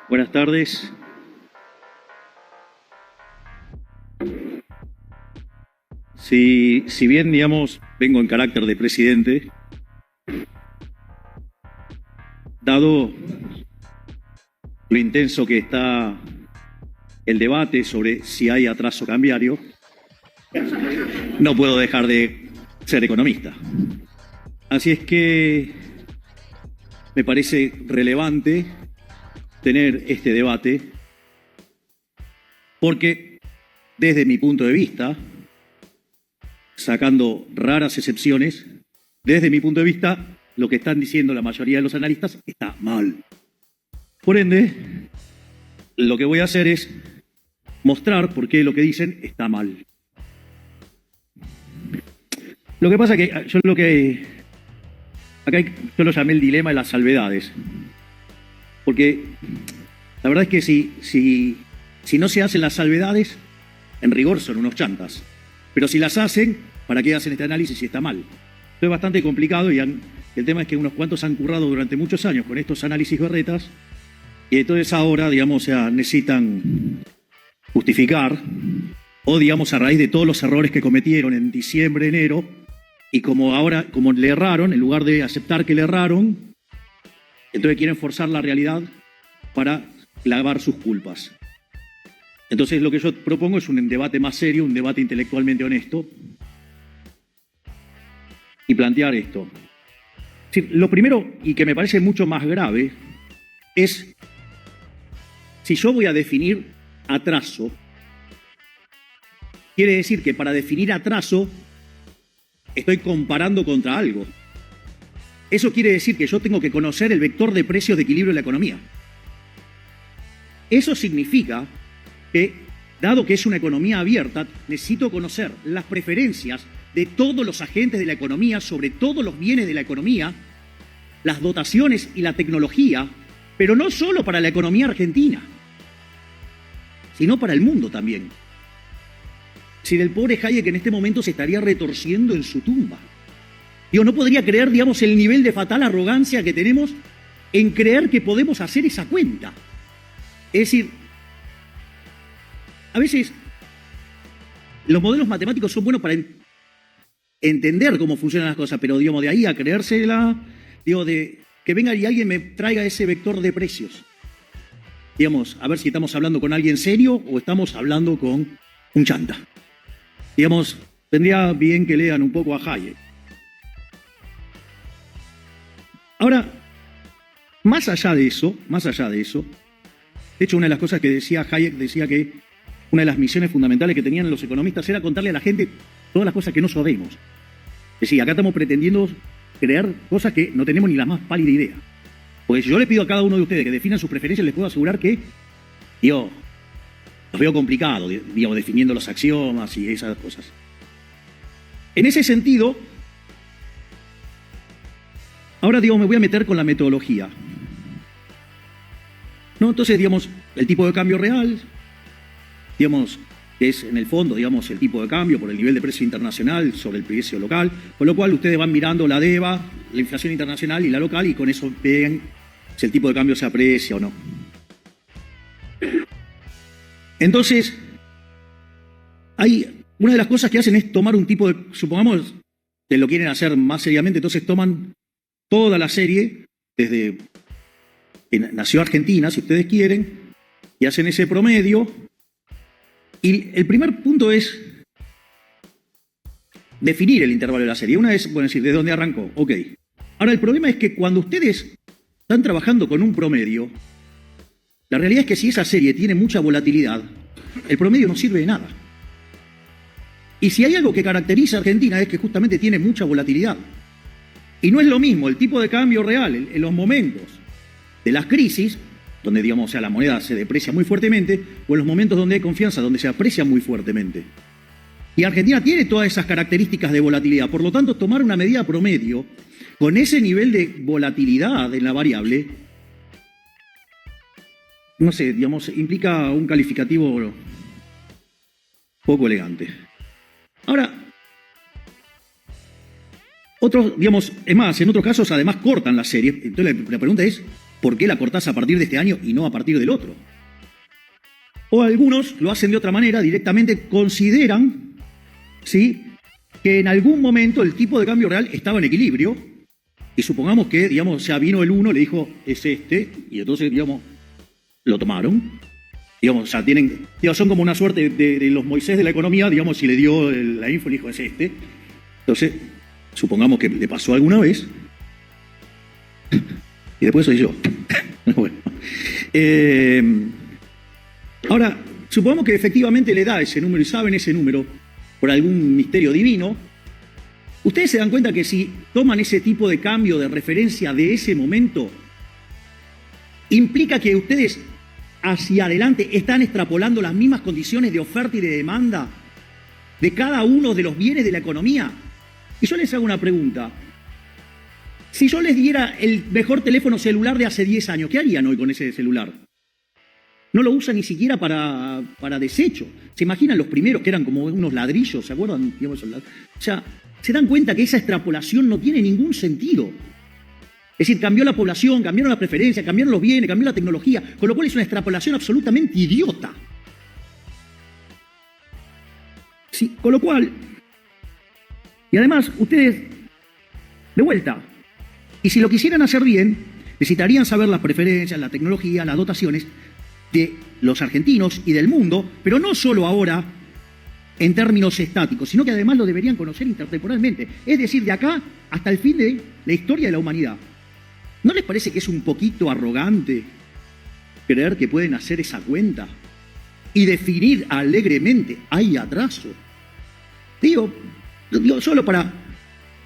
Buenas tardes. Si bien, digamos, vengo en carácter de presidente, dado lo intenso que está el debate sobre si hay atraso cambiario, no puedo dejar de ser economista. Así es que me parece relevante tener este debate porque, desde mi punto de vista, sacando raras excepciones, desde mi punto de vista, lo que están diciendo la mayoría de los analistas está mal. Por ende, lo que voy a hacer es mostrar por qué lo que dicen está mal. Lo que pasa es que yo lo llamé el dilema de las salvedades. Porque la verdad es que si no se hacen las salvedades, en rigor son unos chantas. Pero si las hacen, ¿para qué hacen este análisis si está mal? Esto es bastante complicado y el tema es que unos cuantos han currado durante muchos años con estos análisis berretas y entonces ahora, digamos, necesitan justificar o, digamos, a raíz de todos los errores que cometieron en diciembre, enero, y como le erraron, en lugar de aceptar que le erraron, entonces quieren forzar la realidad para clavar sus culpas. Entonces lo que yo propongo es un debate más serio, un debate intelectualmente honesto y plantear esto. Es decir, lo primero, y que me parece mucho más grave, es si yo voy a definir atraso, quiere decir que para definir atraso estoy comparando contra algo. Eso quiere decir que yo tengo que conocer el vector de precios de equilibrio de la economía. Eso significa que, dado que es una economía abierta, necesito conocer las preferencias de todos los agentes de la economía, sobre todos los bienes de la economía, las dotaciones y la tecnología, pero no solo para la economía argentina, sino para el mundo también. Si el pobre Hayek en este momento se estaría retorciendo en su tumba. No podría creer, digamos, el nivel de fatal arrogancia que tenemos en creer que podemos hacer esa cuenta. Es decir, a veces los modelos matemáticos son buenos para entender cómo funcionan las cosas, pero, digamos, de ahí a creérsela, de que venga y alguien me traiga ese vector de precios. Digamos, a ver si estamos hablando con alguien serio o estamos hablando con un chanta. Digamos, tendría bien que lean un poco a Hayek. Ahora, más allá de eso, de hecho, una de las cosas que decía Hayek, decía que una de las misiones fundamentales que tenían los economistas era contarle a la gente todas las cosas que no sabemos. Es decir, acá estamos pretendiendo creer cosas que no tenemos ni la más pálida idea. Pues yo le pido a cada uno de ustedes que definan sus preferencias, les puedo asegurar que, los veo complicado, digamos, definiendo los axiomas y esas cosas. En ese sentido, ahora, digamos, me voy a meter con la metodología. Entonces, digamos, el tipo de cambio real, digamos, que es en el fondo, digamos, el tipo de cambio por el nivel de precio internacional sobre el precio local, con lo cual ustedes van mirando la DEVA, la inflación internacional y la local, y con eso ven si el tipo de cambio se aprecia o no. Entonces, una de las cosas que hacen es tomar un tipo de, supongamos que lo quieren hacer más seriamente, entonces toman toda la serie, desde que nació Argentina, si ustedes quieren, y hacen ese promedio. Y el primer punto es definir el intervalo de la serie. Una es, bueno, decir, ¿de dónde arrancó? Ok. Ahora, el problema es que cuando ustedes están trabajando con un promedio, la realidad es que si esa serie tiene mucha volatilidad, el promedio no sirve de nada. Y si hay algo que caracteriza a Argentina es que justamente tiene mucha volatilidad. Y no es lo mismo el tipo de cambio real en los momentos de las crisis, donde, digamos, o sea, la moneda se deprecia muy fuertemente, o en los momentos donde hay confianza, donde se aprecia muy fuertemente. Y Argentina tiene todas esas características de volatilidad. Por lo tanto, tomar una medida promedio con ese nivel de volatilidad en la variable no sé, digamos, implica un calificativo poco elegante. Ahora, otros, digamos, es más, en otros casos además cortan la serie. Entonces la pregunta es, ¿por qué la cortás a partir de este año y no a partir del otro? O algunos lo hacen de otra manera, directamente consideran, ¿sí?, que en algún momento el tipo de cambio real estaba en equilibrio y supongamos que, digamos, ya vino el uno, le dijo, es este, y entonces, digamos, lo tomaron. Digamos, o sea, tienen, digamos, son como una suerte de los Moisés de la economía, digamos, y le dio la info y le dijo, es este. Entonces, supongamos que le pasó alguna vez y después soy yo. Bueno. Ahora, supongamos que efectivamente le da ese número y saben ese número por algún misterio divino. Ustedes se dan cuenta que si toman ese tipo de cambio de referencia de ese momento, implica que ustedes hacia adelante están extrapolando las mismas condiciones de oferta y de demanda de cada uno de los bienes de la economía. Y yo les hago una pregunta. Si yo les diera el mejor teléfono celular de hace 10 años, ¿qué harían hoy con ese celular? No lo usan ni siquiera para desecho. ¿Se imaginan los primeros que eran como unos ladrillos? ¿Se acuerdan? O sea, se dan cuenta que esa extrapolación no tiene ningún sentido. Es decir, cambió la población, cambiaron las preferencias, cambiaron los bienes, cambió la tecnología, con lo cual es una extrapolación absolutamente idiota. Sí, con lo cual, y además, ustedes, de vuelta, y si lo quisieran hacer bien, necesitarían saber las preferencias, la tecnología, las dotaciones de los argentinos y del mundo, pero no solo ahora en términos estáticos, sino que además lo deberían conocer intertemporalmente, es decir, de acá hasta el fin de la historia de la humanidad. ¿No les parece que es un poquito arrogante creer que pueden hacer esa cuenta y definir alegremente, hay atraso? Digo, solo para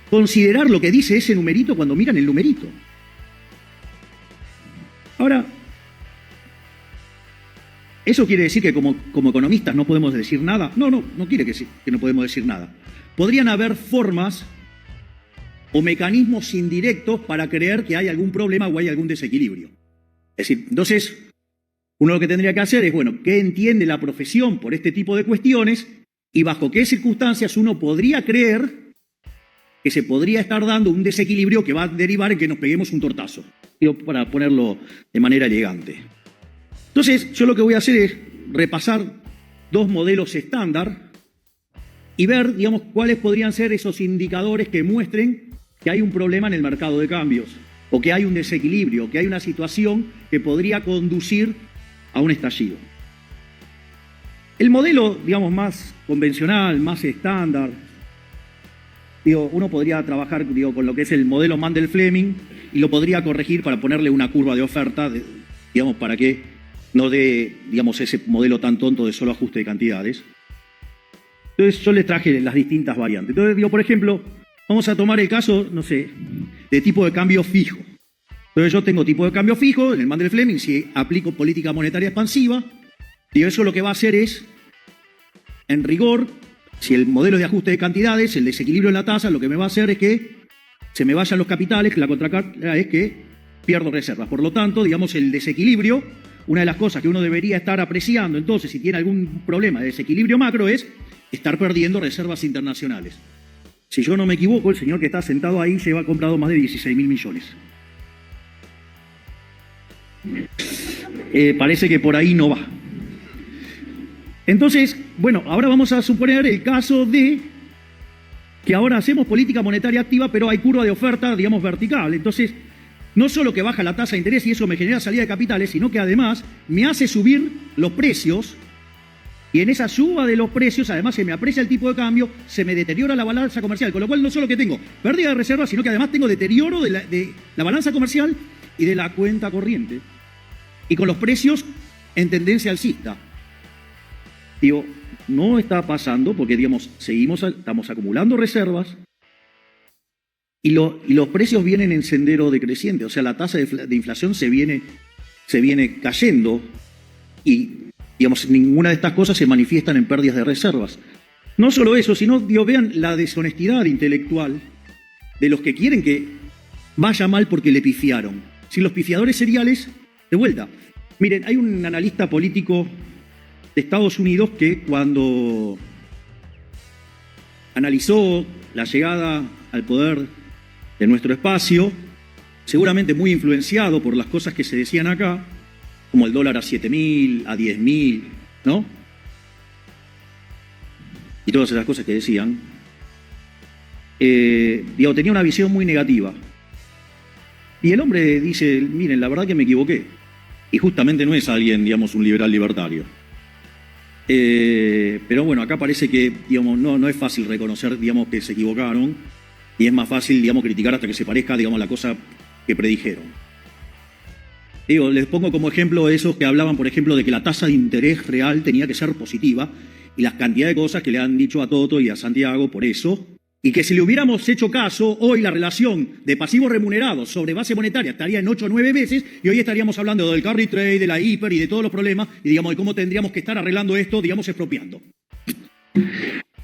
considerar lo que dice ese numerito cuando miran el numerito. Ahora, ¿eso quiere decir que como economistas no podemos decir nada? No quiere decir que no podemos decir nada. Podrían haber formas o mecanismos indirectos para creer que hay algún problema o hay algún desequilibrio. Es decir, entonces, uno lo que tendría que hacer es, bueno, ¿qué entiende la profesión por este tipo de cuestiones y bajo qué circunstancias uno podría creer que se podría estar dando un desequilibrio que va a derivar en que nos peguemos un tortazo? Digo, para ponerlo de manera elegante. Entonces, yo lo que voy a hacer es repasar dos modelos estándar y ver, digamos, cuáles podrían ser esos indicadores que muestren que hay un problema en el mercado de cambios, o que hay un desequilibrio, que hay una situación que podría conducir a un estallido. El modelo, digamos, más convencional, más estándar, uno podría trabajar, con lo que es el modelo Mandel-Fleming y lo podría corregir para ponerle una curva de oferta, digamos, para que no dé, digamos, ese modelo tan tonto de solo ajuste de cantidades. Entonces yo les traje las distintas variantes. Entonces, por ejemplo, vamos a tomar el caso, no sé, de tipo de cambio fijo. Entonces yo tengo tipo de cambio fijo, en el Mandel-Fleming, si aplico política monetaria expansiva, y eso lo que va a hacer es, en rigor, si el modelo es de ajuste de cantidades, el desequilibrio en la tasa, lo que me va a hacer es que se me vayan los capitales, que la contracara es que pierdo reservas. Por lo tanto, digamos, el desequilibrio, una de las cosas que uno debería estar apreciando, entonces, si tiene algún problema de desequilibrio macro, es estar perdiendo reservas internacionales. Si yo no me equivoco, el señor que está sentado ahí lleva comprado más de 16.000 millones. Parece que por ahí no va. Entonces, bueno, ahora vamos a suponer el caso de que ahora hacemos política monetaria activa, pero hay curva de oferta, digamos, vertical. Entonces, no solo que baja la tasa de interés y eso me genera salida de capitales, sino que además me hace subir los precios. Y en esa suba de los precios, además se me aprecia el tipo de cambio, se me deteriora la balanza comercial, con lo cual no solo que tengo pérdida de reservas, sino que además tengo deterioro de la balanza comercial y de la cuenta corriente. Y con los precios en tendencia alcista. Digo, no está pasando porque, digamos, estamos acumulando reservas y los precios vienen en sendero decreciente. O sea, la tasa de inflación se viene cayendo y, digamos, ninguna de estas cosas se manifiestan en pérdidas de reservas. No solo eso, sino, vean la deshonestidad intelectual de los que quieren que vaya mal porque le pifiaron. Si los pifiadores seriales, de vuelta, Miren, hay un analista político de Estados Unidos que cuando analizó la llegada al poder de nuestro espacio, seguramente muy influenciado por las cosas que se decían acá, como el dólar a 7.000, a 10.000, ¿no? Y todas esas cosas que decían, tenía una visión muy negativa. Y el hombre dice, miren, la verdad que me equivoqué. Y justamente no es alguien, digamos, un liberal libertario. Pero bueno, acá parece que, digamos, no es fácil reconocer, digamos, que se equivocaron. Y es más fácil, digamos, criticar hasta que se parezca, digamos, la cosa que predijeron. Digo, les pongo como ejemplo esos que hablaban, por ejemplo, de que la tasa de interés real tenía que ser positiva y las cantidades de cosas que le han dicho a Toto y a Santiago por eso, y que si le hubiéramos hecho caso, hoy la relación de pasivos remunerados sobre base monetaria estaría en 8 o 9 veces y hoy estaríamos hablando del carry trade, de la hiper y de todos los problemas y, digamos, de cómo tendríamos que estar arreglando esto, digamos, expropiando.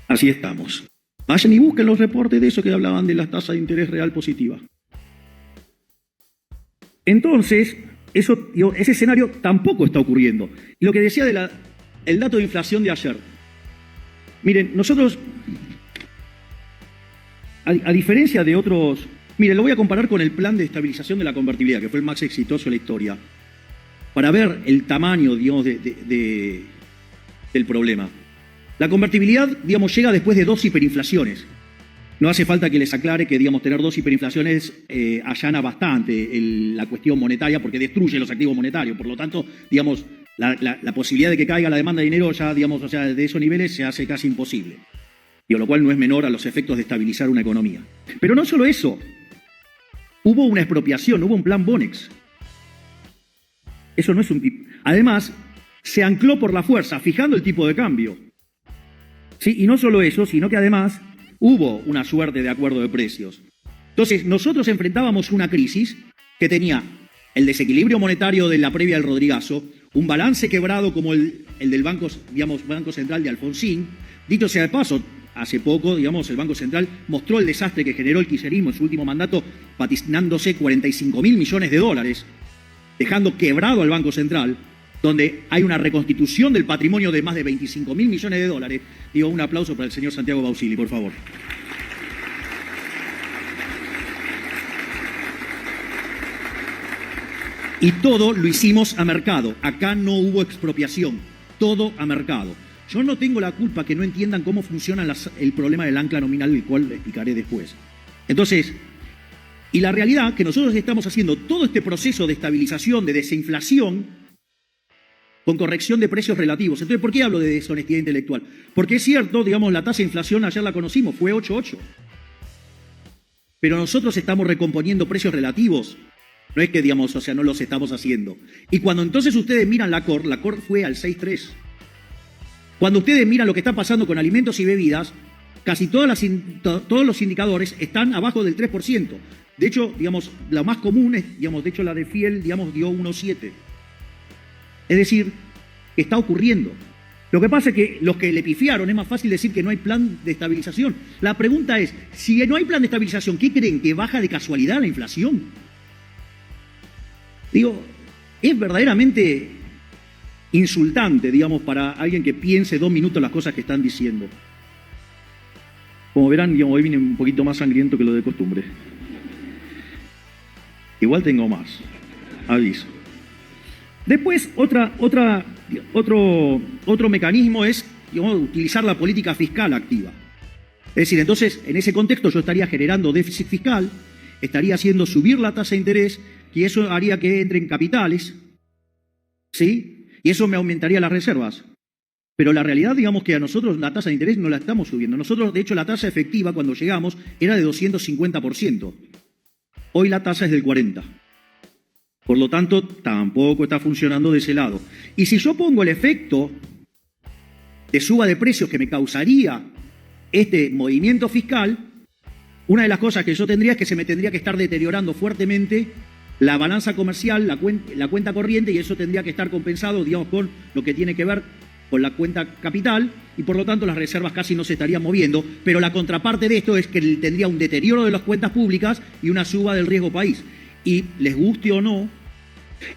Así estamos. Vayan y busquen los reportes de eso que hablaban de las tasas de interés real positiva. Entonces, ese escenario tampoco está ocurriendo. Y lo que decía el dato de inflación de ayer. Miren, nosotros, a diferencia de otros... Miren, lo voy a comparar con el plan de estabilización de la convertibilidad, que fue el más exitoso de la historia, para ver el tamaño, digamos, del problema. La convertibilidad, digamos, llega después de 2 hiperinflaciones. No hace falta que les aclare que, digamos, tener 2 hiperinflaciones allana bastante la cuestión monetaria porque destruye los activos monetarios. Por lo tanto, digamos, la posibilidad de que caiga la demanda de dinero ya, digamos, o sea, de esos niveles se hace casi imposible. Y lo cual no es menor a los efectos de estabilizar una economía. Pero no solo eso. Hubo una expropiación, hubo un plan Bonex. Eso no es un... Además, se ancló por la fuerza, fijando el tipo de cambio. ¿Sí? Y no solo eso, sino que además hubo una suerte de acuerdo de precios. Entonces, nosotros enfrentábamos una crisis que tenía el desequilibrio monetario de la previa del Rodrigazo, un balance quebrado como el del Banco Central de Alfonsín. Dicho sea de paso, hace poco, digamos, el Banco Central mostró el desastre que generó el kirchnerismo en su último mandato, patinándose 45.000 millones de dólares, dejando quebrado al Banco Central, donde hay una reconstitución del patrimonio de más de 25.000 millones de dólares. Digo, un aplauso para el señor Santiago Bausili, por favor. Y todo lo hicimos a mercado. Acá no hubo expropiación. Todo a mercado. Yo no tengo la culpa que no entiendan cómo funciona el problema del ancla nominal, el cual explicaré después. Entonces, y la realidad que nosotros estamos haciendo todo este proceso de estabilización, de desinflación, con corrección de precios relativos. Entonces, ¿por qué hablo de deshonestidad intelectual? Porque es cierto, digamos, la tasa de inflación ayer la conocimos, fue 8,8. Pero nosotros estamos recomponiendo precios relativos. No es que, digamos, o sea, no los estamos haciendo. Y cuando entonces ustedes miran la COR fue al 6,3. Cuando ustedes miran lo que está pasando con alimentos y bebidas, casi todos los indicadores están abajo del 3%. De hecho, digamos, la más común es, digamos, de hecho la de Fiel, digamos, dio 1,7. Es decir, está ocurriendo. Lo que pasa es que los que le pifiaron, es más fácil decir que no hay plan de estabilización. La pregunta es, si no hay plan de estabilización, ¿qué creen? ¿Que baja de casualidad la inflación? Digo, es verdaderamente insultante, digamos, para alguien que piense 2 minutos las cosas que están diciendo. Como verán, digamos, hoy vine un poquito más sangriento que lo de costumbre. Igual tengo más, aviso. Después, otro mecanismo es, digamos, utilizar la política fiscal activa. Es decir, entonces, en ese contexto yo estaría generando déficit fiscal, estaría haciendo subir la tasa de interés y eso haría que entren capitales, ¿sí? Y eso me aumentaría las reservas. Pero la realidad, digamos, que a nosotros la tasa de interés no la estamos subiendo. Nosotros, de hecho, la tasa efectiva cuando llegamos era de 250%. Hoy la tasa es del 40%. Por lo tanto, tampoco está funcionando de ese lado. Y si yo pongo el efecto de suba de precios que me causaría este movimiento fiscal, una de las cosas que yo tendría es que se me tendría que estar deteriorando fuertemente la balanza comercial, la cuenta corriente, y eso tendría que estar compensado, digamos, con lo que tiene que ver con la cuenta capital, y por lo tanto las reservas casi no se estarían moviendo, pero la contraparte de esto es que tendría un deterioro de las cuentas públicas y una suba del riesgo país. Y les guste o no,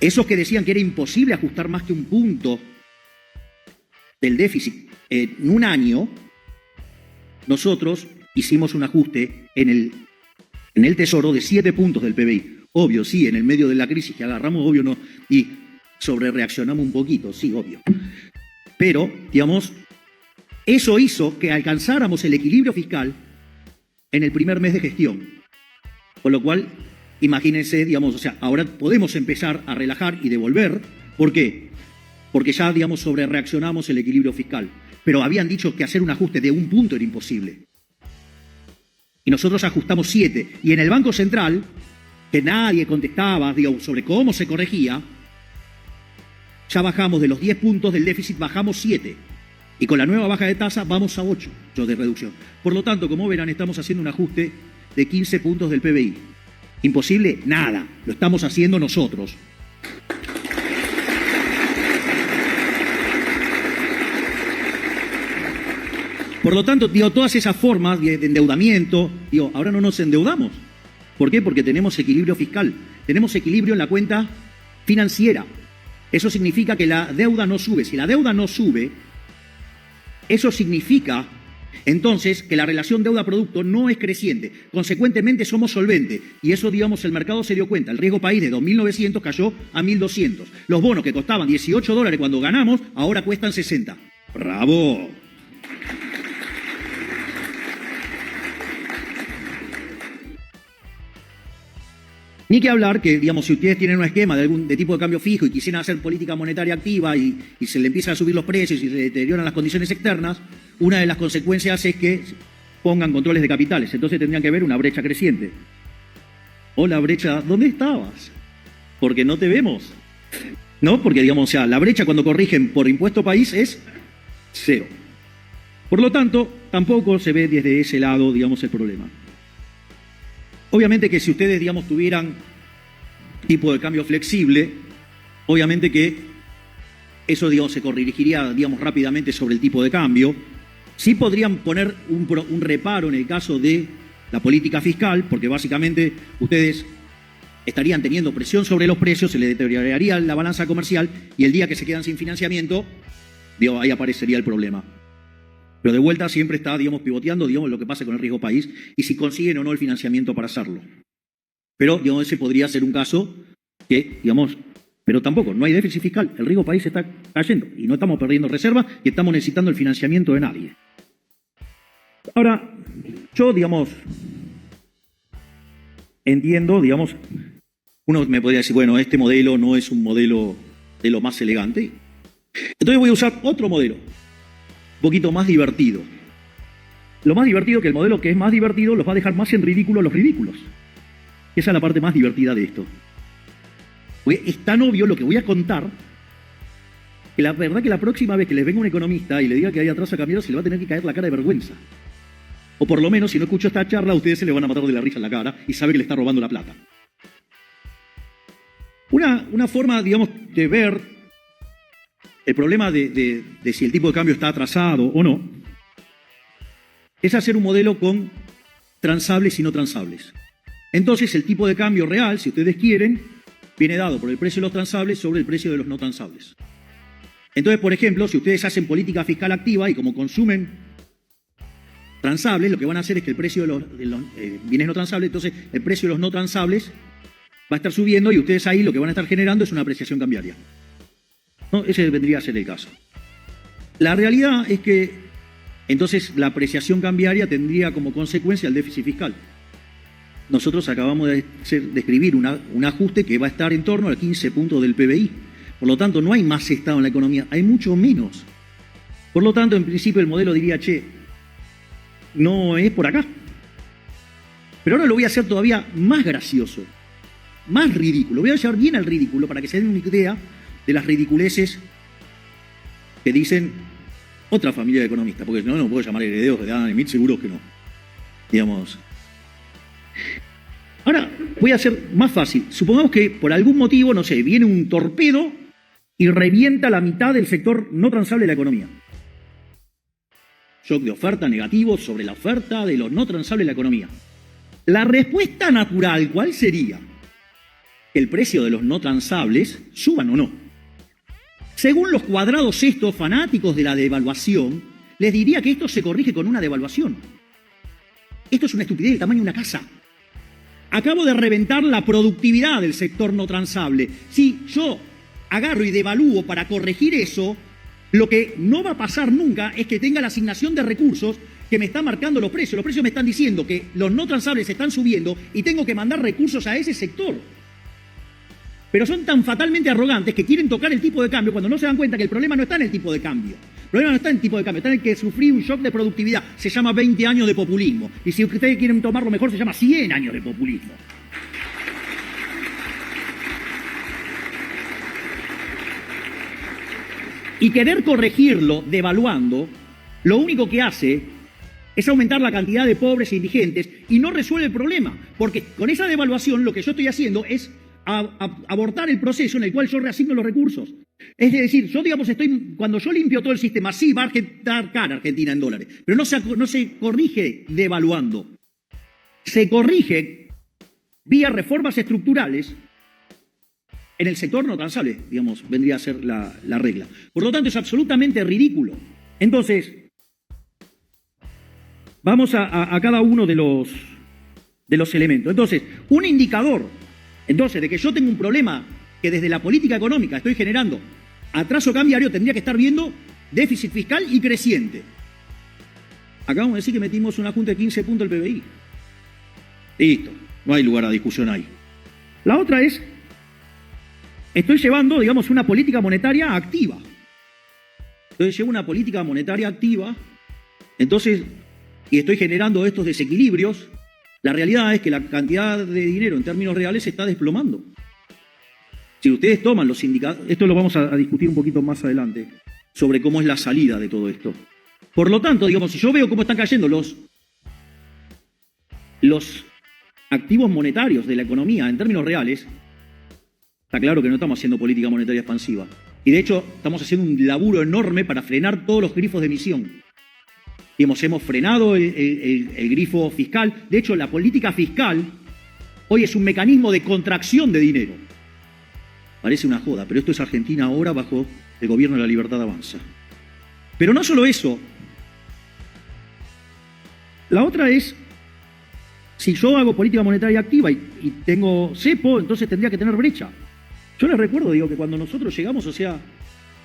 Esos que decían que era imposible ajustar más que un punto del déficit en un año, nosotros hicimos un ajuste en el Tesoro de 7 puntos del PBI. Obvio, sí, en el medio de la crisis que agarramos, obvio no, y sobrereaccionamos un poquito, sí, obvio. Pero, digamos, eso hizo que alcanzáramos el equilibrio fiscal en el primer mes de gestión. Con lo cual, imagínense, digamos, o sea, ahora podemos empezar a relajar y devolver. ¿Por qué? Porque ya, digamos, sobrereaccionamos el equilibrio fiscal. Pero habían dicho que hacer un ajuste de 1 punto era imposible. Y nosotros ajustamos 7. Y en el Banco Central, que nadie contestaba, digamos, sobre cómo se corregía, ya bajamos de los 10 puntos del déficit, bajamos 7. Y con la nueva baja de tasa vamos a 8 de reducción. Por lo tanto, como verán, estamos haciendo un ajuste de 15 puntos del PBI. ¿Imposible? Nada. Lo estamos haciendo nosotros. Por lo tanto, digo, todas esas formas de endeudamiento, digo, ahora no nos endeudamos. ¿Por qué? Porque tenemos equilibrio fiscal. Tenemos equilibrio en la cuenta financiera. Eso significa que la deuda no sube. Si la deuda no sube, eso significa entonces que la relación deuda-producto no es creciente. Consecuentemente somos solventes. Y eso, digamos, el mercado se dio cuenta. El riesgo país de 2.900 cayó a 1.200. Los bonos que costaban $18 cuando ganamos, ahora cuestan 60. ¡Bravo! Ni que hablar que, digamos, si ustedes tienen un esquema de tipo de cambio fijo y quisieran hacer política monetaria activa y se le empiezan a subir los precios y se deterioran las condiciones externas, una de las consecuencias es que pongan controles de capitales. Entonces tendrían que haber una brecha creciente. Hola, brecha, ¿dónde estabas? Porque no te vemos. ¿No? Porque, digamos, o sea, la brecha cuando corrigen por impuesto país es 0. Por lo tanto, tampoco se ve desde ese lado, digamos, el problema. Obviamente que si ustedes, digamos, tuvieran tipo de cambio flexible, obviamente que eso, digamos, se corregiría, digamos, rápidamente sobre el tipo de cambio. Sí podrían poner un reparo en el caso de la política fiscal, porque básicamente ustedes estarían teniendo presión sobre los precios, se les deterioraría la balanza comercial y el día que se quedan sin financiamiento, digamos, ahí aparecería el problema. Pero de vuelta siempre está, digamos, pivoteando, digamos, lo que pasa con el riesgo país y si consiguen o no el financiamiento para hacerlo. Pero, digamos, ese podría ser un caso que, digamos, pero tampoco, no hay déficit fiscal. El riesgo país está cayendo y no estamos perdiendo reservas y estamos necesitando el financiamiento de nadie. Ahora, yo, digamos, entiendo, digamos, uno me podría decir, bueno, este modelo no es un modelo de lo más elegante. Entonces voy a usar otro modelo. Un poquito más divertido. Lo más divertido que el modelo que es más divertido los va a dejar más en ridículo a los ridículos. Esa es la parte más divertida de esto. Porque es tan obvio lo que voy a contar que la verdad que la próxima vez que les venga un economista y le diga que hay atraso cambiario se le va a tener que caer la cara de vergüenza. O por lo menos si no escucho esta charla a ustedes se le van a matar de la risa en la cara y sabe que le está robando la plata. Una forma, digamos, de ver el problema de si el tipo de cambio está atrasado o no, es hacer un modelo con transables y no transables. Entonces el tipo de cambio real, si ustedes quieren, viene dado por el precio de los transables sobre el precio de los no transables. Entonces, por ejemplo, si ustedes hacen política fiscal activa y como consumen transables, lo que van a hacer es que el precio de los bienes no transables, entonces el precio de los no transables va a estar subiendo y ustedes ahí lo que van a estar generando es una apreciación cambiaria. ¿No? Ese vendría a ser el caso. La realidad es que entonces la apreciación cambiaria tendría como consecuencia el déficit fiscal. Nosotros acabamos de escribir un ajuste que va a estar en torno al 15 puntos del PBI. Por lo tanto, no hay más Estado en la economía, hay mucho menos. Por lo tanto, en principio el modelo diría, che, no es por acá. Pero ahora lo voy a hacer todavía más gracioso, más ridículo. Voy a llevar bien al ridículo para que se den una idea de las ridiculeces que dicen otra familia de economistas, porque no puedo llamar herederos de Adam Smith, seguro que no. Digamos. Ahora voy a hacer más fácil. Supongamos que por algún motivo, no sé, viene un torpedo y revienta la mitad del sector no transable de la economía. Shock de oferta negativo sobre la oferta de los no transables de la economía. La respuesta natural, ¿cuál sería? que el precio de los no transables suban o no. Según los cuadrados estos fanáticos de la devaluación, les diría que esto se corrige con una devaluación. Esto es una estupidez del tamaño de una casa. Acabo de reventar la productividad del sector no transable. Si yo agarro y devalúo para corregir eso, lo que no va a pasar nunca es que tenga la asignación de recursos que me está marcando los precios. Los precios me están diciendo que los no transables están subiendo y tengo que mandar recursos a ese sector. Pero son tan fatalmente arrogantes que quieren tocar el tipo de cambio cuando no se dan cuenta que el problema no está en el tipo de cambio. El problema no está en el tipo de cambio, está en el que sufrí un shock de productividad. Se llama 20 años de populismo. Y si ustedes quieren tomarlo mejor, se llama 100 años de populismo. Y querer corregirlo devaluando, lo único que hace es aumentar la cantidad de pobres e indigentes y no resuelve el problema. Porque con esa devaluación lo que yo estoy haciendo es abortar el proceso en el cual yo reasigno los recursos. Es decir, yo digamos cuando yo limpio todo el sistema, sí va a dar cara Argentina en dólares, pero no se corrige devaluando. Se corrige vía reformas estructurales en el sector no transable, digamos, vendría a ser la regla. Por lo tanto, es absolutamente ridículo. Entonces, vamos a cada uno de los elementos. Entonces, un indicador de que yo tengo un problema que desde la política económica estoy generando atraso cambiario, tendría que estar viendo déficit fiscal y creciente. Acabamos de decir que metimos un ajuste de 15 puntos del PBI. Listo, no hay lugar a discusión ahí. La otra es, estoy llevando, digamos, una política monetaria activa. Entonces llevo una política monetaria activa, y estoy generando estos desequilibrios. La realidad es que la cantidad de dinero en términos reales se está desplomando. Si ustedes toman los indicadores, esto lo vamos a discutir un poquito más adelante, sobre cómo es la salida de todo esto. Por lo tanto, digamos, si yo veo cómo están cayendo los activos monetarios de la economía en términos reales, está claro que no estamos haciendo política monetaria expansiva. Y de hecho, estamos haciendo un laburo enorme para frenar todos los grifos de emisión. Hemos frenado el grifo fiscal. De hecho, la política fiscal hoy es un mecanismo de contracción de dinero. Parece una joda, pero esto es Argentina ahora bajo el gobierno de La Libertad Avanza. Pero no solo eso. La otra es, si yo hago política monetaria activa y tengo cepo, entonces tendría que tener brecha. Yo les recuerdo, que cuando nosotros llegamos,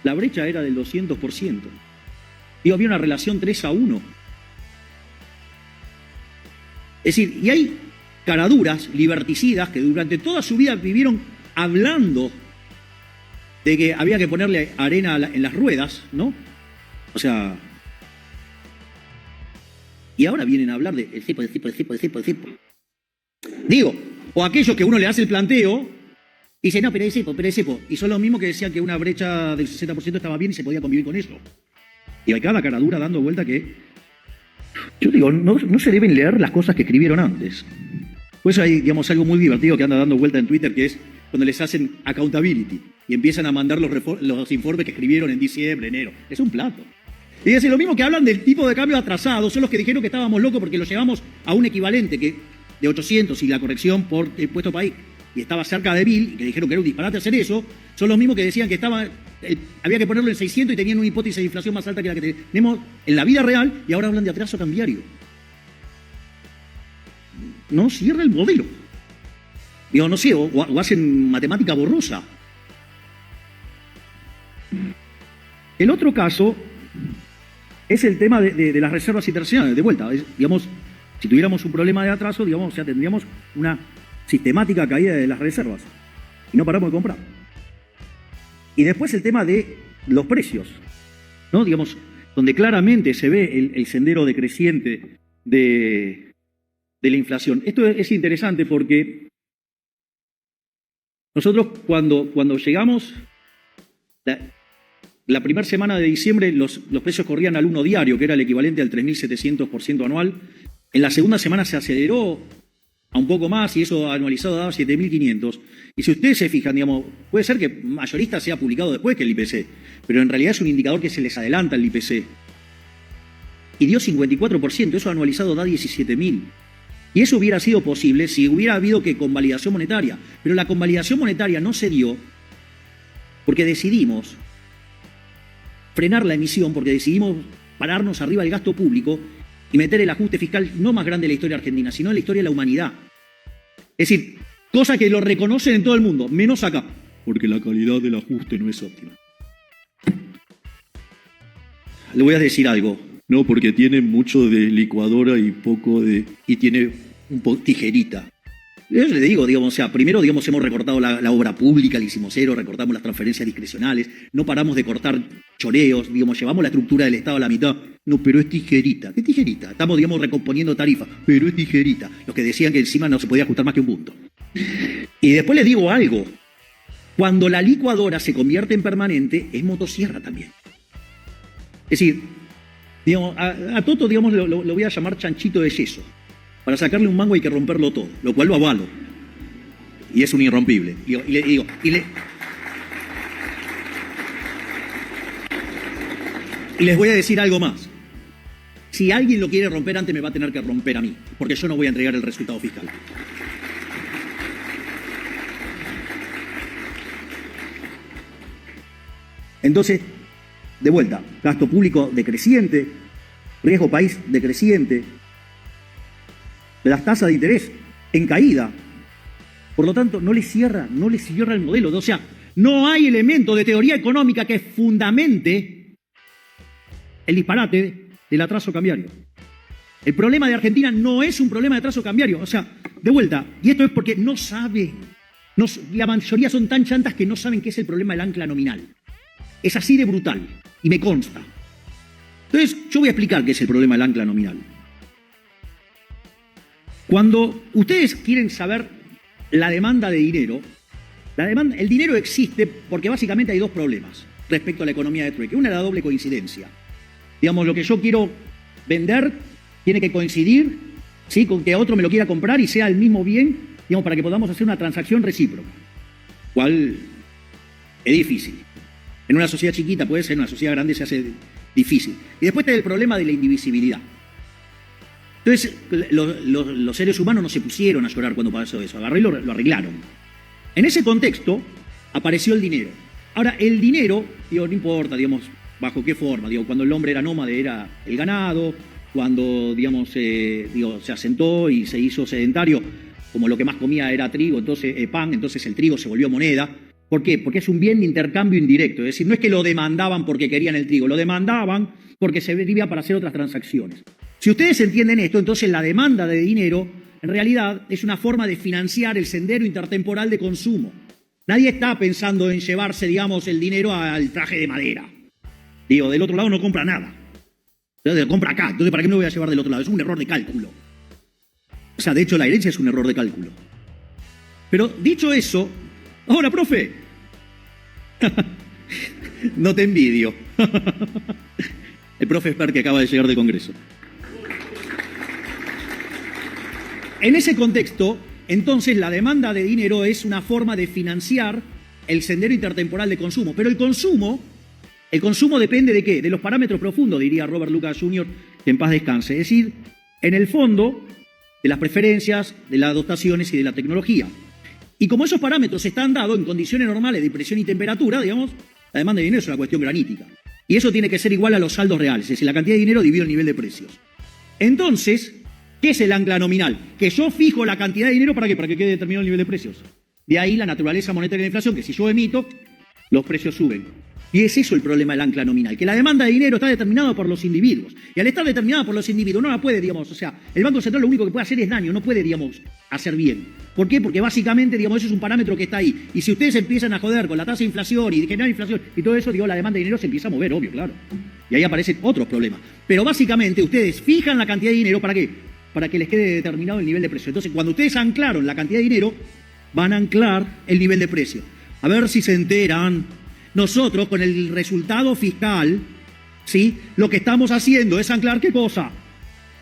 la brecha era del 200%. Había una relación 3-1. Es decir, y hay caraduras liberticidas que durante toda su vida vivieron hablando de que había que ponerle arena en las ruedas, ¿no? Y ahora vienen a hablar del cepo. O aquellos que uno le hace el planteo y dice, no, pero es cepo. Y son los mismos que decían que una brecha del 60% estaba bien y se podía convivir con eso. Y hay cada caradura dando vuelta que... Yo digo, no se deben leer las cosas que escribieron antes. Por eso hay, algo muy divertido que anda dando vuelta en Twitter, que es cuando les hacen accountability y empiezan a mandar los informes que escribieron en diciembre, enero. Es un plato. Y es lo mismo que hablan del tipo de cambio atrasado, son los que dijeron que estábamos locos porque lo llevamos a un equivalente de 800 y la corrección por el puesto país y estaba cerca de 1000 y que dijeron que era un disparate hacer eso. Son los mismos que decían que había que ponerlo en 600 y tenían una hipótesis de inflación más alta que la que tenemos en la vida real y ahora hablan de atraso cambiario. No cierra el modelo. No sé, o hacen matemática borrosa. El otro caso es el tema de las reservas internacionales. De vuelta, si tuviéramos un problema de atraso, tendríamos una sistemática caída de las reservas y no paramos de comprar. Y después el tema de los precios, ¿no? Donde claramente se ve el sendero decreciente de la inflación. Esto es interesante porque nosotros cuando llegamos, la primera semana de diciembre los precios corrían al 1 diario, que era el equivalente al 3.700% anual. En la segunda semana se aceleró a un poco más y eso anualizado daba 7.500. Y si ustedes se fijan, puede ser que mayorista sea publicado después que el IPC, pero en realidad es un indicador que se les adelanta el IPC. Y dio 54%, eso anualizado da 17.000. Y eso hubiera sido posible si hubiera habido convalidación monetaria. Pero la convalidación monetaria no se dio porque decidimos frenar la emisión, porque decidimos pararnos arriba del gasto público y meter el ajuste fiscal no más grande de la historia argentina, sino de la historia de la humanidad. Es decir, cosa que lo reconocen en todo el mundo, menos acá, porque la calidad del ajuste no es óptima. Le voy a decir algo. No, porque tiene mucho de licuadora y poco de... y tiene un poco tijerita. Yo le digo, digamos, o sea, primero, digamos, hemos recortado la obra pública, el hicimos cero, recortamos las transferencias discrecionales, no paramos de cortar choreos, digamos, llevamos la estructura del Estado a la mitad. No, pero es tijerita. ¿Qué tijerita? Estamos, digamos, recomponiendo tarifas, pero es tijerita. Los que decían que encima no se podía ajustar más que un punto. Y después les digo algo. Cuando la licuadora se convierte en permanente, es motosierra también. Es decir, digamos, a Toto, digamos, lo voy a llamar chanchito de yeso. Para sacarle un mango hay que romperlo todo, lo cual lo avalo. Y es un irrompible. Y les voy a decir algo más. Si alguien lo quiere romper antes, me va a tener que romper a mí, porque yo no voy a entregar el resultado fiscal. Entonces, de vuelta, gasto público decreciente, riesgo país decreciente, las tasas de interés en caída. Por lo tanto, no le cierra el modelo. O sea, no hay elemento de teoría económica que fundamente el disparate del atraso cambiario. El problema de Argentina no es un problema de atraso cambiario. O sea, de vuelta, y esto es porque no saben, la mayoría son tan chantas que no saben qué es el problema del ancla nominal. Es así de brutal, y me consta. Entonces, yo voy a explicar qué es el problema del ancla nominal. Cuando ustedes quieren saber la demanda de dinero, el dinero existe porque básicamente hay dos problemas respecto a la economía de trueque. Una es la doble coincidencia. Digamos, lo que yo quiero vender tiene que coincidir, ¿sí?, con que otro me lo quiera comprar y sea el mismo bien, digamos, para que podamos hacer una transacción recíproca. ¿Cuál? Es difícil. En una sociedad chiquita puede ser, en una sociedad grande se hace difícil. Y después está el problema de la indivisibilidad. Entonces, los seres humanos no se pusieron a llorar cuando pasó eso, agarré y lo arreglaron. En ese contexto apareció el dinero. Ahora, el dinero, digo, no importa, digamos, bajo qué forma, digo, cuando el hombre era nómade era el ganado, cuando, digamos, se asentó y se hizo sedentario, como lo que más comía era trigo, entonces pan, entonces el trigo se volvió moneda. ¿Por qué? Porque es un bien de intercambio indirecto, es decir, no es que lo demandaban porque querían el trigo, lo demandaban porque se servía para hacer otras transacciones. Si ustedes entienden esto, entonces la demanda de dinero en realidad es una forma de financiar el sendero intertemporal de consumo. Nadie está pensando en llevarse, digamos, el dinero al traje de madera. Digo, del otro lado no compra nada. Entonces lo compra acá. Entonces, ¿para qué me voy a llevar del otro lado? Es un error de cálculo. O sea, de hecho, la herencia es un error de cálculo. Pero dicho eso, ahora, profe, no te envidio. El profe Esper que acaba de llegar del Congreso. En ese contexto, entonces, la demanda de dinero es una forma de financiar el sendero intertemporal de consumo. Pero el consumo depende ¿de qué? De los parámetros profundos, diría Robert Lucas Jr., que en paz descanse. Es decir, en el fondo, de las preferencias, de las dotaciones y de la tecnología. Y como esos parámetros están dados en condiciones normales de presión y temperatura, digamos, la demanda de dinero es una cuestión granítica. Y eso tiene que ser igual a los saldos reales, es decir, la cantidad de dinero dividido el nivel de precios. Entonces, ¿qué es el ancla nominal? Que yo fijo la cantidad de dinero, ¿para qué? Para que quede determinado el nivel de precios. De ahí la naturaleza monetaria de la inflación, que si yo emito, los precios suben. Y es eso el problema del ancla nominal, que la demanda de dinero está determinada por los individuos. Y al estar determinada por los individuos, no la puede, digamos, o sea, el Banco Central lo único que puede hacer es daño, no puede, digamos, hacer bien. ¿Por qué? Porque básicamente, digamos, eso es un parámetro que está ahí. Y si ustedes empiezan a joder con la tasa de inflación y de generar inflación y todo eso, digo, la demanda de dinero se empieza a mover, obvio, claro. Y ahí aparecen otros problemas. Pero básicamente ustedes fijan la cantidad de dinero, ¿para qué? Para que les quede determinado el nivel de precio. Entonces, cuando ustedes anclaron la cantidad de dinero, van a anclar el nivel de precio. A ver si se enteran. Nosotros, con el resultado fiscal, ¿sí?, lo que estamos haciendo es anclar, ¿qué cosa?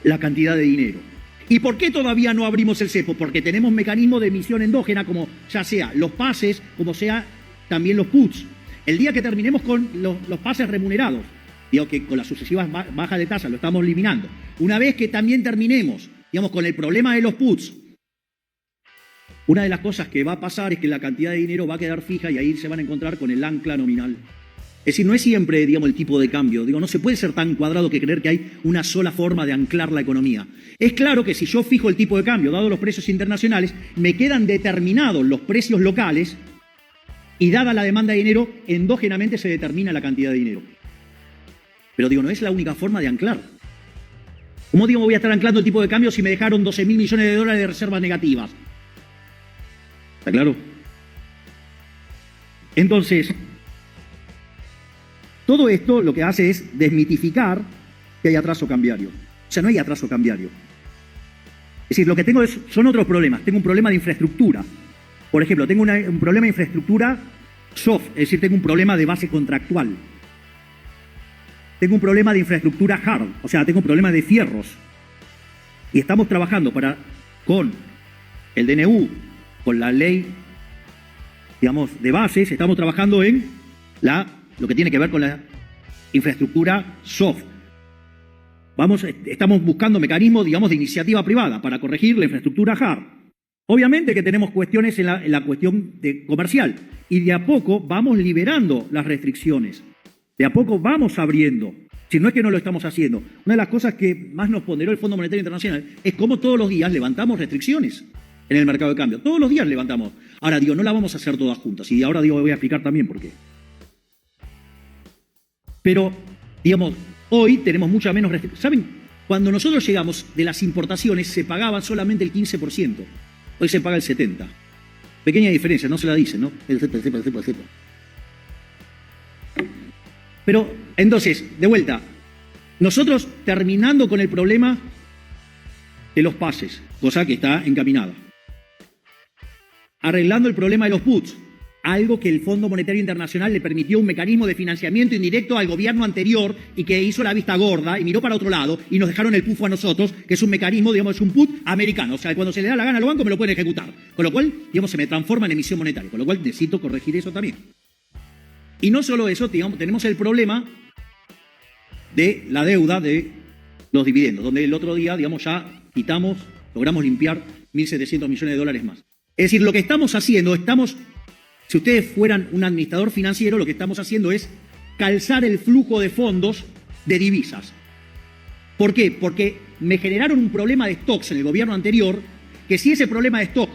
La cantidad de dinero. ¿Y por qué todavía no abrimos el cepo? Porque tenemos mecanismos de emisión endógena, como ya sea los pases, como sea también los puts. El día que terminemos con los pases remunerados, digo que con las sucesivas bajas de tasa lo estamos eliminando. Una vez que también terminemos digamos, con el problema de los puts, una de las cosas que va a pasar es que la cantidad de dinero va a quedar fija y ahí se van a encontrar con el ancla nominal. Es decir, no es siempre, digamos, el tipo de cambio. Digo, no se puede ser tan cuadrado que creer que hay una sola forma de anclar la economía. Es claro que si yo fijo el tipo de cambio, dado los precios internacionales, me quedan determinados los precios locales y dada la demanda de dinero, endógenamente se determina la cantidad de dinero. Pero digo, no es la única forma de anclar. ¿Cómo digo voy a estar anclando el tipo de cambio si me dejaron 12.000 millones de dólares de reservas negativas? ¿Está claro? Entonces, todo esto lo que hace es desmitificar que hay atraso cambiario. O sea, no hay atraso cambiario. Es decir, lo que tengo son otros problemas. Tengo un problema de infraestructura. Por ejemplo, tengo un problema de infraestructura soft, es decir, tengo un problema de base contractual. Tengo un problema de infraestructura hard, o sea, tengo un problema de fierros. Y estamos trabajando con el DNU, con la ley, digamos, de bases, estamos trabajando en lo que tiene que ver con la infraestructura soft. Estamos buscando mecanismos, digamos, de iniciativa privada para corregir la infraestructura hard. Obviamente que tenemos cuestiones en la cuestión comercial y de a poco vamos liberando las restricciones. De a poco vamos abriendo. Si no es que no lo estamos haciendo. Una de las cosas que más nos ponderó el Fondo Monetario Internacional es cómo todos los días levantamos restricciones en el mercado de cambio. Todos los días levantamos. Ahora digo, no la vamos a hacer todas juntas. Y ahora digo, voy a explicar también por qué. Pero, digamos, hoy tenemos mucha menos restricciones. ¿Saben? Cuando nosotros llegamos de las importaciones se pagaba solamente el 15%. Hoy se paga el 70%. Pequeña diferencia, no se la dicen, ¿no? El 70%. Pero, entonces, de vuelta, nosotros terminando con el problema de los pases, cosa que está encaminada. Arreglando el problema de los puts, algo que el Fondo Monetario Internacional le permitió un mecanismo de financiamiento indirecto al gobierno anterior y que hizo la vista gorda y miró para otro lado y nos dejaron el pufo a nosotros, que es un mecanismo, digamos, es un put americano. O sea, cuando se le da la gana a los bancos me lo pueden ejecutar. Con lo cual, digamos, se me transforma en emisión monetaria. Con lo cual necesito corregir eso también. Y no solo eso, digamos, tenemos el problema de la deuda de los dividendos, donde el otro día, digamos, ya logramos limpiar 1.700 millones de dólares más. Es decir, lo que estamos haciendo, si ustedes fueran un administrador financiero, lo que estamos haciendo es calzar el flujo de fondos de divisas. ¿Por qué? Porque me generaron un problema de stocks en el gobierno anterior, que si ese problema de stock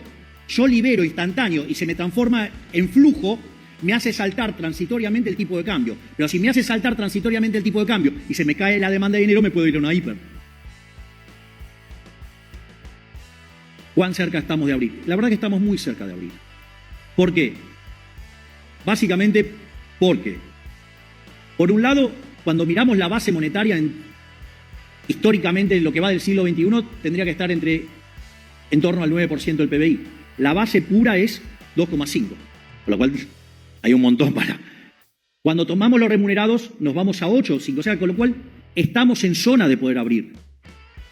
yo libero instantáneo y se me transforma en flujo, me hace saltar transitoriamente el tipo de cambio. Pero si me hace saltar transitoriamente el tipo de cambio y se me cae la demanda de dinero, me puedo ir a una hiper. ¿Cuán cerca estamos de abrir? La verdad que estamos muy cerca de abrir. ¿Por qué? Básicamente porque, por un lado, cuando miramos la base monetaria históricamente en lo que va del siglo XXI, tendría que estar en torno al 9% del PBI. La base pura es 2,5, con lo cual hay un montón para... Cuando tomamos los remunerados nos vamos a 8 o 5, o sea, con lo cual estamos en zona de poder abrir.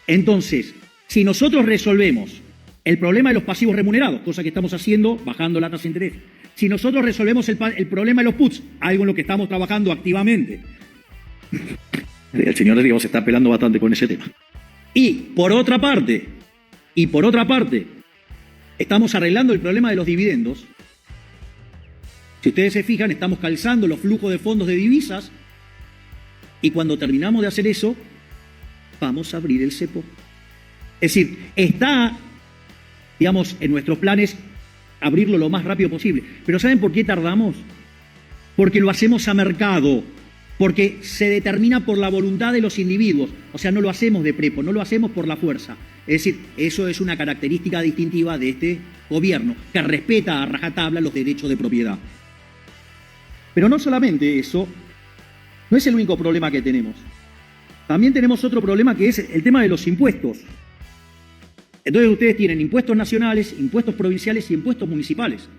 Entonces, si nosotros resolvemos el problema de los pasivos remunerados, cosa que estamos haciendo bajando la tasa de interés, si nosotros resolvemos el problema de los puts, algo en lo que estamos trabajando activamente, el señor, digamos, se está pelando bastante con ese tema. Y por otra parte, estamos arreglando el problema de los dividendos. Si ustedes se fijan, estamos calzando los flujos de fondos de divisas y cuando terminamos de hacer eso, vamos a abrir el cepo. Es decir, está, digamos, en nuestros planes abrirlo lo más rápido posible. Pero ¿saben por qué tardamos? Porque lo hacemos a mercado, porque se determina por la voluntad de los individuos. O sea, no lo hacemos de prepo, no lo hacemos por la fuerza. Es decir, eso es una característica distintiva de este gobierno, que respeta a rajatabla los derechos de propiedad. Pero no solamente eso, no es el único problema que tenemos. También tenemos otro problema que es el tema de los impuestos. Entonces ustedes tienen impuestos nacionales, impuestos provinciales y impuestos municipales.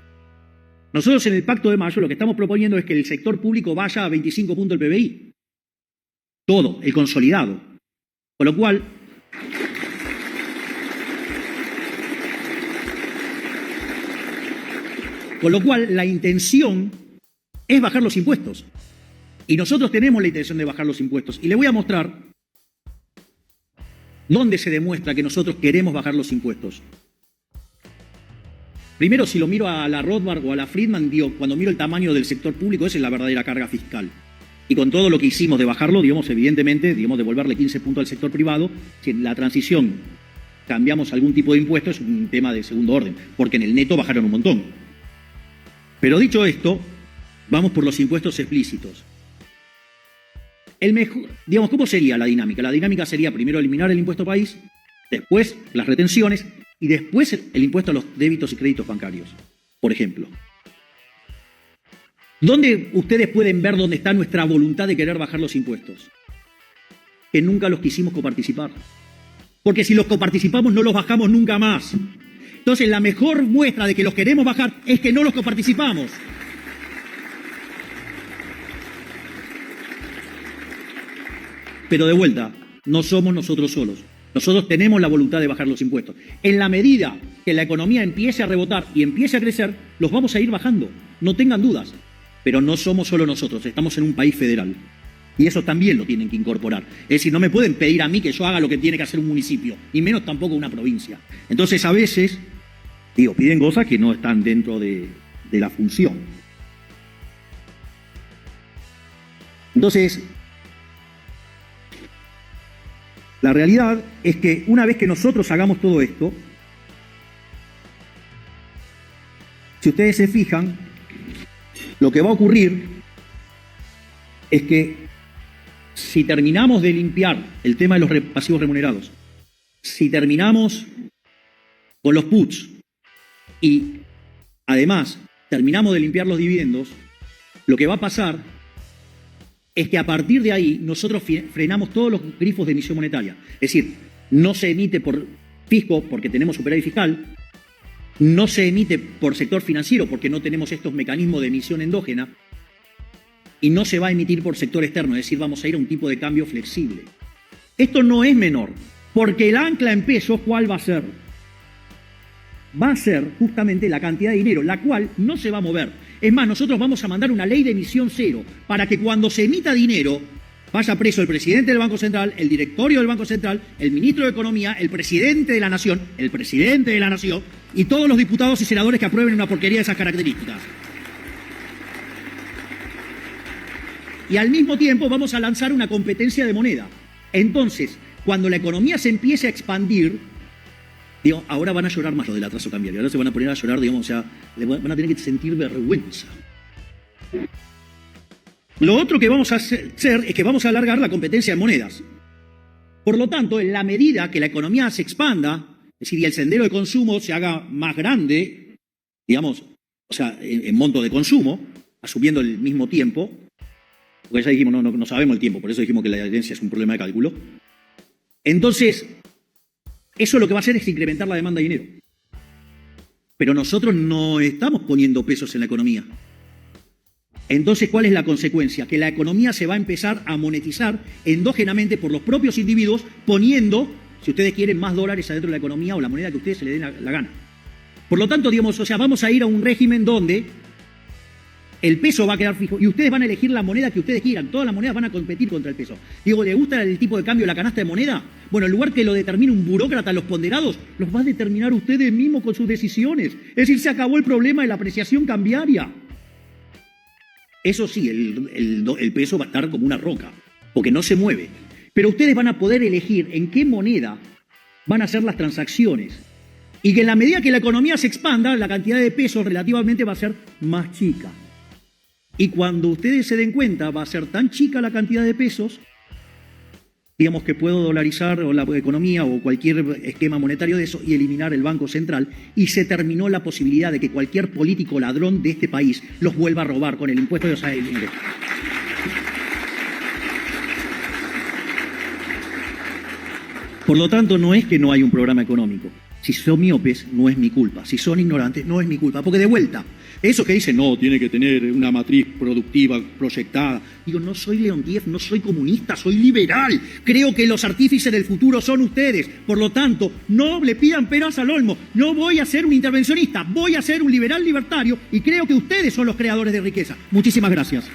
Nosotros en el Pacto de Mayo lo que estamos proponiendo es que el sector público vaya a 25 puntos del PBI. Todo, el consolidado. Con lo cual, la intención es bajar los impuestos. Y nosotros tenemos la intención de bajar los impuestos. Y le voy a mostrar ¿Dónde se demuestra que nosotros queremos bajar los impuestos? Primero, si lo miro a la Rothbard o a la Friedman, digo, cuando miro el tamaño del sector público, esa es la verdadera carga fiscal. Y con todo lo que hicimos de bajarlo, digamos, evidentemente, digamos, devolverle 15 puntos al sector privado, si en la transición cambiamos algún tipo de impuesto, es un tema de segundo orden, porque en el neto bajaron un montón. Pero dicho esto, vamos por los impuestos explícitos. Digamos, ¿cómo sería la dinámica? La dinámica sería primero eliminar el impuesto país, después las retenciones y después el impuesto a los débitos y créditos bancarios, por ejemplo. ¿Dónde ustedes pueden ver dónde está nuestra voluntad de querer bajar los impuestos? Que nunca los quisimos coparticipar. Porque si los coparticipamos no los bajamos nunca más. Entonces la mejor muestra de que los queremos bajar es que no los coparticipamos. Pero de vuelta, no somos nosotros solos. Nosotros tenemos la voluntad de bajar los impuestos. En la medida que la economía empiece a rebotar y empiece a crecer, los vamos a ir bajando. No tengan dudas. Pero no somos solo nosotros, estamos en un país federal. Y eso también lo tienen que incorporar. Es decir, no me pueden pedir a mí que yo haga lo que tiene que hacer un municipio, ni menos tampoco una provincia. Entonces, a veces, piden cosas que no están dentro de la función. Entonces, la realidad es que una vez que nosotros hagamos todo esto, si ustedes se fijan, lo que va a ocurrir es que si terminamos de limpiar el tema de los pasivos remunerados, si terminamos con los puts y además terminamos de limpiar los dividendos, lo que va a pasar es que a partir de ahí nosotros frenamos todos los grifos de emisión monetaria. Es decir, no se emite por fisco porque tenemos superávit fiscal, no se emite por sector financiero porque no tenemos estos mecanismos de emisión endógena y no se va a emitir por sector externo, es decir, vamos a ir a un tipo de cambio flexible. Esto no es menor, porque el ancla en pesos, ¿cuál va a ser? Va a ser justamente la cantidad de dinero, la cual no se va a mover. Es más, nosotros vamos a mandar una ley de emisión cero para que cuando se emita dinero vaya preso el presidente del Banco Central, el directorio del Banco Central, el ministro de Economía, el presidente de la Nación, y todos los diputados y senadores que aprueben una porquería de esas características. Y al mismo tiempo vamos a lanzar una competencia de moneda. Entonces, cuando la economía se empiece a expandir, ahora van a llorar más los del atraso cambiario, ahora se van a poner a llorar, o sea, van a tener que sentir vergüenza. Lo otro que vamos a hacer es que vamos a alargar la competencia de monedas. Por lo tanto, en la medida que la economía se expanda, es decir, y el sendero de consumo se haga más grande, en monto de consumo, asumiendo el mismo tiempo, porque ya dijimos, no sabemos el tiempo, por eso dijimos que la herencia es un problema de cálculo. Entonces, eso lo que va a hacer es incrementar la demanda de dinero. Pero nosotros no estamos poniendo pesos en la economía. Entonces, ¿cuál es la consecuencia? Que la economía se va a empezar a monetizar endógenamente por los propios individuos, poniendo, si ustedes quieren, más dólares adentro de la economía o la moneda que ustedes se le den la gana. Por lo tanto, vamos a ir a un régimen donde el peso va a quedar fijo y ustedes van a elegir la moneda que ustedes quieran. Todas las monedas van a competir contra el peso. ¿Le gusta el tipo de cambio de la canasta de moneda? Bueno, en lugar que lo determine un burócrata, los ponderados, los va a determinar ustedes mismos con sus decisiones. Es decir, se acabó el problema de la apreciación cambiaria. Eso sí, el peso va a estar como una roca, porque no se mueve. Pero ustedes van a poder elegir en qué moneda van a hacer las transacciones. Y que en la medida que la economía se expanda, la cantidad de pesos relativamente va a ser más chica. Y cuando ustedes se den cuenta, va a ser tan chica la cantidad de pesos, que puedo dolarizar o la economía o cualquier esquema monetario de eso y eliminar el Banco Central, y se terminó la posibilidad de que cualquier político ladrón de este país los vuelva a robar con el impuesto de los ingresos. Por lo tanto, no es que no hay un programa económico. Si son miopes, no es mi culpa. Si son ignorantes, no es mi culpa. Porque de vuelta, eso que dicen, no, tiene que tener una matriz productiva proyectada. Digo, no soy Leontiev, no soy comunista, soy liberal. Creo que los artífices del futuro son ustedes. Por lo tanto, no le pidan peras al olmo. No voy a ser un intervencionista, voy a ser un liberal libertario y creo que ustedes son los creadores de riqueza. Muchísimas gracias.